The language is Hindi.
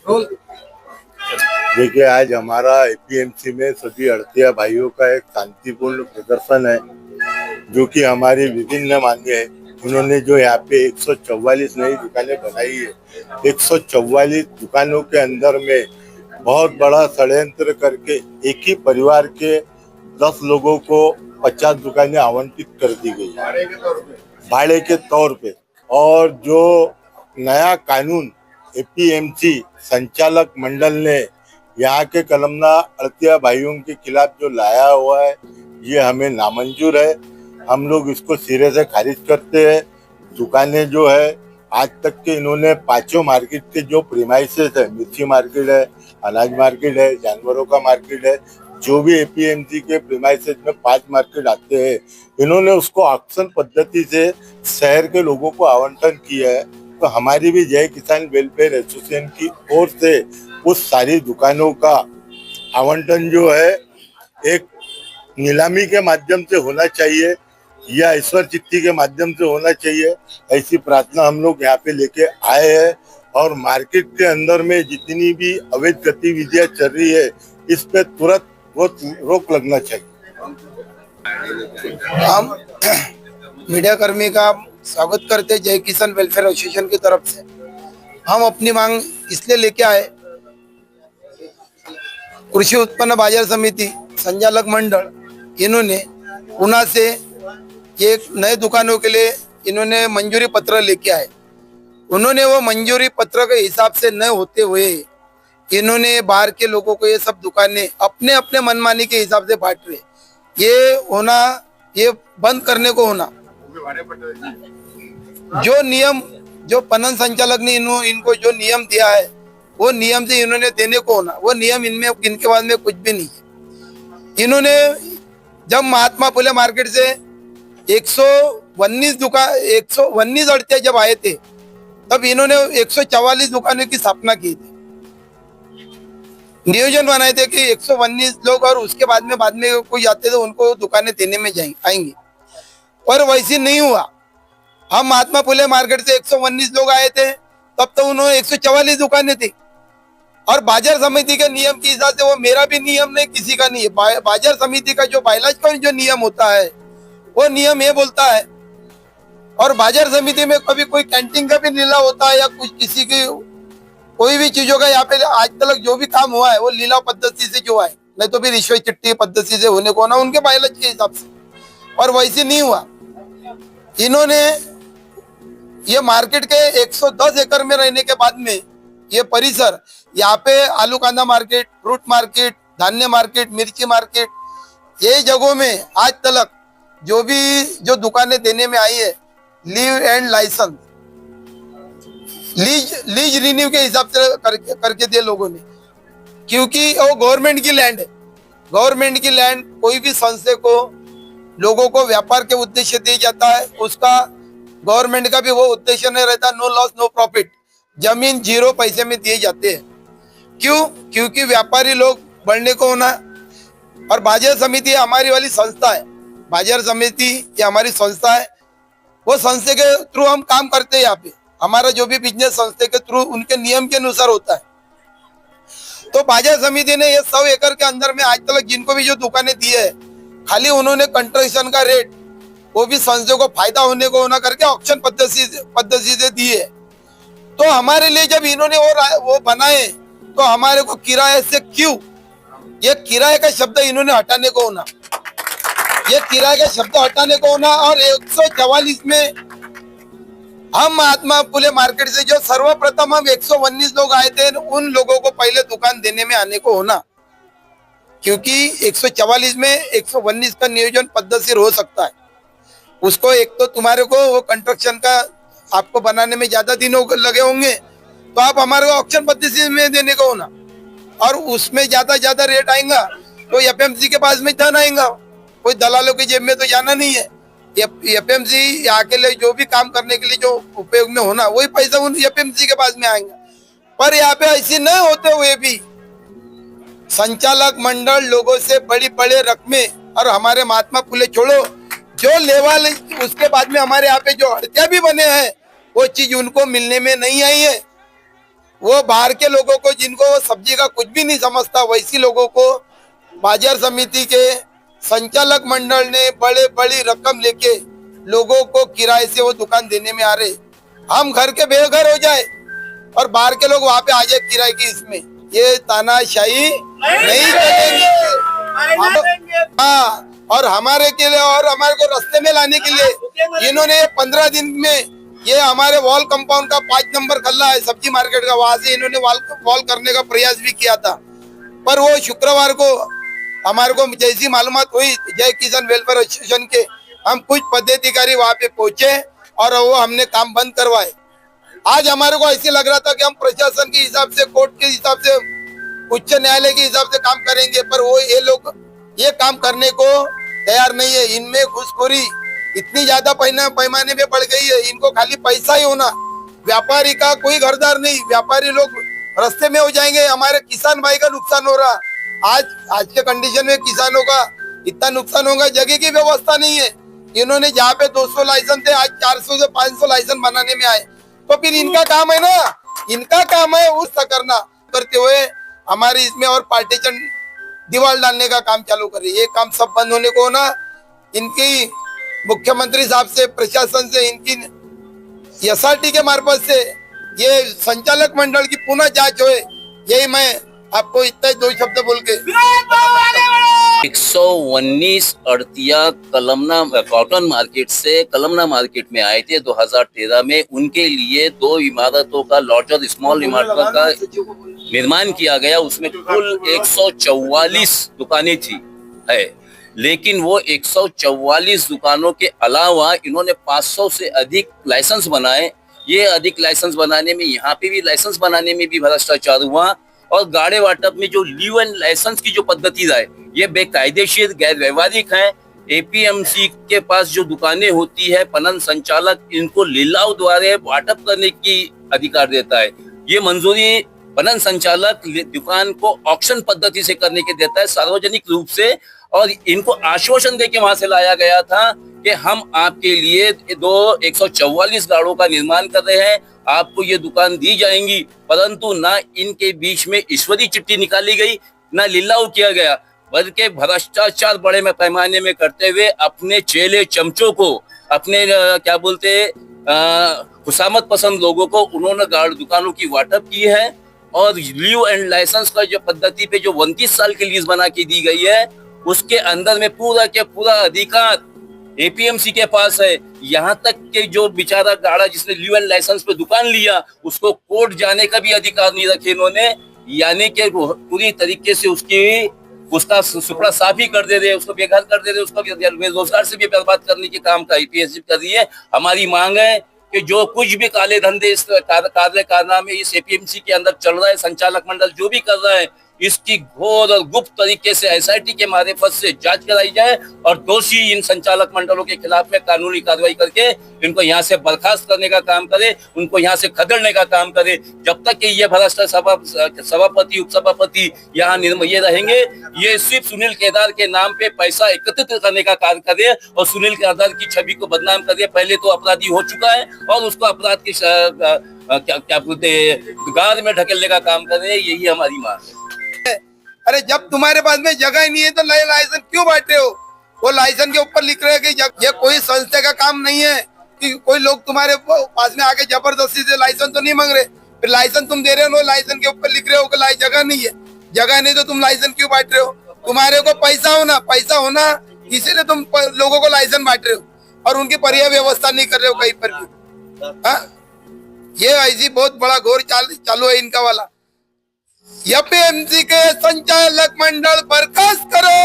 देखिए, आज हमारा एपीएमसी में सभी अड़तिया भाइयों का एक शांतिपूर्ण प्रदर्शन है, जो कि हमारी विभिन्न मांगे है। उन्होंने जो यहाँ पे 144 नई दुकानें बनाई है, 144 दुकानों के अंदर में बहुत बड़ा षड्यंत्र करके एक ही परिवार के 10 लोगों को 50 दुकानें आवंटित कर दी गई भाड़े के तौर पे। और जो नया कानून एपीएमसी संचालक मंडल ने यहाँ के कलमना अड़तिया भाइयों के खिलाफ जो लाया हुआ है, ये हमें नामंजूर है। हम लोग इसको सिरे से खारिज करते हैं। दुकानें जो है, आज तक के इन्होंने पांचों मार्केट के जो प्रीमाइसेस है, मिर्ची मार्केट है, अनाज मार्केट है, जानवरों का मार्केट है, जो भी एपीएमसी के प्रीमाइसेस में 5 मार्केट आते हैं, इन्होंने उसको ऑक्शन पद्धति से शहर के लोगों को आवंटन किया है। तो हमारी भी जय किसान वेलफेयर एसोसिएशन की ओर से उस सारी दुकानों का आवंटन जो है एक नीलामी के माध्यम से होना चाहिए या ईश्वर चिट्ठी के माध्यम से होना चाहिए, ऐसी प्रार्थना हम लोग यहाँ पे लेके आए हैं। और मार्केट के अंदर में जितनी भी अवैध गतिविधियां चल रही है, इस पे तुरंत रोक लगना चाहिए। हम मीडिया कर्मी का स्वागत करते जय किसान वेलफेयर एसोसिएशन की तरफ से। हम अपनी मांग इसलिए लेके आए, कृषि उत्पन्न बाजार समिति संचालक मंडल इन्होंने पुणे से एक नए दुकानों के लिए इन्होंने मंजूरी पत्र लेके आए। उन्होंने वो मंजूरी पत्र के हिसाब से न होते हुए इन्होंने बाहर के लोगों को ये सब दुकानें अपने अपने मनमानी के हिसाब से बांट रहे। ये होना, ये बंद करने को होना। जो नियम, जो पणन संचालक ने इनको जो नियम दिया है, वो नियम से इन्होंने देने को होना। वो नियम इनके बाद में कुछ भी नहीं है। इन्होंने जब महात्मा फुले मार्केट से 119 अड़तिया जब आए थे, तब इन्होंने 144 दुकानों की स्थापना की थी। नियोजन बनाए थे कि 119 लोग और उसके बाद में कोई आते थे उनको दुकानें देने में आएंगे, पर वैसे नहीं हुआ। हम महात्मा फुले मार्केट से 119 लोग आए थे, तब तो उन्होंने 144 दुकानें थी। और बाजार समिति के नियम के हिसाब से, वो मेरा भी नियम नहीं, किसी का नहीं है, बाजार समिति का जो बायलाज का जो नियम होता है, वो नियम ये बोलता है। और बाजार समिति में कभी कोई कैंटीन का भी लीला होता है या कुछ किसी की कोई भी चीजों का, यहाँ पे आज तक जो भी काम हुआ है वो लीला पद्धति से जो है, नहीं तो भी रिश्वत चिट्ठी पद्धति से होने को ना, उनके बायलाज के हिसाब से। और वैसे नहीं हुआ। इन्होंने ये मार्केट के 110 एकड़ में रहने के बाद में ये परिसर, यहाँ पे आलू कांदा मार्केट, फ्रूट मार्केट, धान्य मार्केट, मिर्ची मार्केट, ये जगहों में आज तक जो दुकानें देने में आई है, leave and license, lease renew के हिसाब से करके दिए लोगों ने, क्योंकि वो गवर्नमेंट की लैंड है। गवर्नमेंट की लैंड कोई भी संस्था को, लोगों को व्यापार के उद्देश्य दिया जाता है, उसका गवर्नमेंट का भी वो उद्देश्य नहीं रहता, नो लॉस नो प्रॉफिट। जमीन 0 पैसे में दिए जाते हैं। क्यों? क्योंकि व्यापारी लोग बढ़ने को होना। और बाजार समिति हमारी वाली संस्था है, बाजार समिति ये हमारी संस्था है। वो संस्था के थ्रू हम काम करते हैं। यहाँ पे हमारा जो भी बिजनेस संस्था के थ्रू उनके नियम के अनुसार होता है। तो बाजार समिति ने ये 100 एकड़ के अंदर में आज तक जिनको भी जो दुकानें दी है, खाली उन्होंने कंस्ट्रक्शन का रेट, वो भी संस्था को फायदा होने को होना करके ऑक्शन पद्धति से दी है। तो हमारे लिए जब इन्होंने वो बनाए, तो हमारे को किराए से क्यों, ये किराए का शब्द इन्होंने हटाने को होना, ये किराए का शब्द हटाने को होना। और 144 में हम महात्मा फुले मार्केट से जो सर्वप्रथम हम 119 लोग आए थे, उन लोगों को पहले दुकान देने में आने को होना। क्योंकि 144 में 119 का नियोजन पद्धति हो सकता है। उसको एक तो तुम्हारे को वो कंस्ट्रक्शन का आपको बनाने में ज्यादा दिन लगे होंगे, तो आप हमारे को ऑक्शन पद्धति में देने को होना। और उसमें ज्यादा रेट आएगा तो एपीएमसी के पास में धन आएगा, कोई दलालों की जेब में तो जाना नहीं है। एपीएमसी यहाँ के लिए जो भी काम करने के लिए जो उपयोग में होना, वही पैसा उन एपीएमसी के पास में आएगा। पर यहाँ पे ऐसे न होते हुए भी संचालक मंडल लोगों से बड़ी रकमें, और हमारे महात्मा फुले छोड़ो, जो लेवल उसके बाद में हमारे यहाँ पे जो हड़तिया भी बने हैं, वो चीज उनको मिलने में नहीं आई है। वो बाहर के लोगों को, जिनको वो सब्जी का कुछ भी नहीं समझता, वैसी लोगों को बाजार समिति के संचालक मंडल ने बड़े बड़ी रकम लेके लोगों को किराए से वो दुकान देने में आ रहे। हम घर के बेघर हो जाए और बाहर के लोग वहां पे आ जाए किराए की, इसमें ये तानाशाही नहीं चलेगी। हाँ, और हमारे के लिए और हमारे को रास्ते में लाने के लिए इन्होंने 15 दिन में ये हमारे वॉल कंपाउंड का 5 नंबर खल्ला है सब्जी मार्केट का, वहां से इन्होंने वॉल करने का प्रयास भी किया था। पर वो शुक्रवार को हमारे को जैसी मालूमात हुई, जय किसान वेलफेयर एसोसिएशन के हम कुछ पदाधिकारी वहां पे पहुंचे और वो हमने काम बंद करवाए। आज हमारे को ऐसे लग रहा था कि हम प्रशासन के हिसाब से, कोर्ट के हिसाब से, उच्च न्यायालय के हिसाब से काम करेंगे, पर वो ये लोग ये काम करने को तैयार नहीं है। इनमें घूसखोरी इतनी ज्यादा पैमाने में बढ़ गई है, इनको खाली पैसा ही होना, व्यापारी का कोई घरदार नहीं। व्यापारी लोग रास्ते में हो जाएंगे, हमारे किसान भाई का नुकसान हो रहा। आज के कंडीशन में किसानों का इतना नुकसान होगा, जगह की व्यवस्था नहीं है। इन्होंने जहाँ पे 200 लाइसेंस थे, आज 400 से 500 लाइसेंस बनाने में आए, तो फिर इनका काम है ना, इनका काम है उसका करना। करते हुए हमारे इसमें और पार्टीशन दीवार डालने का काम चालू करे, ये काम सब बंद होने को ना, इनकी मुख्यमंत्री साहब से, प्रशासन से, इनकी एसआरटी के मार्फत से ये संचालक मंडल की पुनः जांच होए, यही मैं आपको इतना 2 शब्द बोल के 119 अड़तिया कलमना कॉटन मार्केट से कलमना मार्केट में आए थे 2013 में। उनके लिए 2 इमारतों का लॉटर स्मॉल इमारतों का निर्माण किया गया, उसमें कुल 144 दुकानें थी है, लेकिन वो 144 दुकानों के अलावा इन्होंने 500 से अधिक लाइसेंस बनाए। ये अधिक लाइसेंस बनाने में, यहाँ पे भी लाइसेंस बनाने में भी भ्रष्टाचार हुआ, और गाड़े वाटप में जो लीव एंड लाइसेंस की जो पद्धति है ये बेकायदेशीर, गैर व्यवहारिक है। एपीएमसी के पास जो दुकानें होती है, पणन संचालक इनको लिलाव द्वारा वाटप करने की अधिकार देता है। ये मंजूरी पणन संचालक दुकान को ऑक्शन पद्धति से करने के देता है, सार्वजनिक रूप से, और इनको आश्वासन देके वहां से लाया गया था कि हम आपके लिए 144 गाड़ों का निर्माण कर रहे हैं, आपको ये दुकान दी जाएंगी। परंतु ना इनके बीच में ईश्वरी चिट्ठी निकाली गई, ना लिलाव किया गया, बल्कि भ्रष्टाचार बड़े में पैमाने में करते हुए अपने चेले चमचों को, अपने क्या बोलते खुशामत पसंद लोगों को उन्होंने दुकानों की वाटप की है। और लीव एंड लाइसेंस का जो पद्धति पे जो 29 साल की लीज बना के दी गई है, उसके अंदर में पूरा के पूरा अधिकार एपीएमसी के पास है। यहाँ तक कि जो बेचारा गाड़ा जिसने लीव एंड लाइसेंस पे दुकान लिया, उसको कोर्ट जाने का भी अधिकार नहीं रखे इन्होंने, यानी कि पूरी तरीके से उसका सुपड़ा साफ ही कर दे रहे, उसको बेघर कर दे रहे, उसको रोजगार से भी बर्बाद करने के काम का एपीएमसी कर रही है। हमारी मांग है कि जो कुछ भी काले धंधे इस कार्य कारनामे इस एपीएमसी के अंदर चल रहा है, संचालक मंडल जो भी कर रहा है, इसकी घोर और गुप्त तरीके से एसआईटी के मार्फत से जांच कराई जाए और दोषी इन संचालक मंडलों के खिलाफ में कानूनी कार्रवाई करके इनको यहाँ से बर्खास्त करने का काम करे, उनको यहाँ से खदेड़ने का काम करे। जब तक कि ये भ्रष्ट सभापति उपसभापति यहाँ ये रहेंगे, ये सिर्फ सुनील केदार के नाम पे पैसा एकत्रित करने का कार्य करे और सुनील केदार की छवि को बदनाम करे। पहले तो अपराधी हो चुका है और उसको अपराध की क्या बोलते गार में ढकेलने का काम करे, यही हमारी मांग है। अरे जब तुम्हारे पास में जगह ही नहीं है तो नए लाइसेंस क्यों बांट रहे हो? वो लाइसेंस के ऊपर लिख रहे हैं कि ये कोई संस्था का काम नहीं है कि कोई लोग तुम्हारे पास में आके जबरदस्ती से लाइसेंस तो नहीं मांग रहे। फिर लाइसेंस तुम दे रहे हो, लाइसेंस के ऊपर लिख रहे हो कि जगह नहीं है। जगह नहीं तो तुम लाइसेंस क्यों बांट रहे हो? तुम्हारे को पैसा होना इसीलिए तुम लोगों को लाइसेंस बांट रहे हो और उनकी पर्याय व्यवस्था नहीं कर रहे हो कहीं पर भी। ये ऐसी बहुत बड़ा घोर चालू है इनका वाला। एपीएमसी के संचालक मंडल बर्खास्त करो।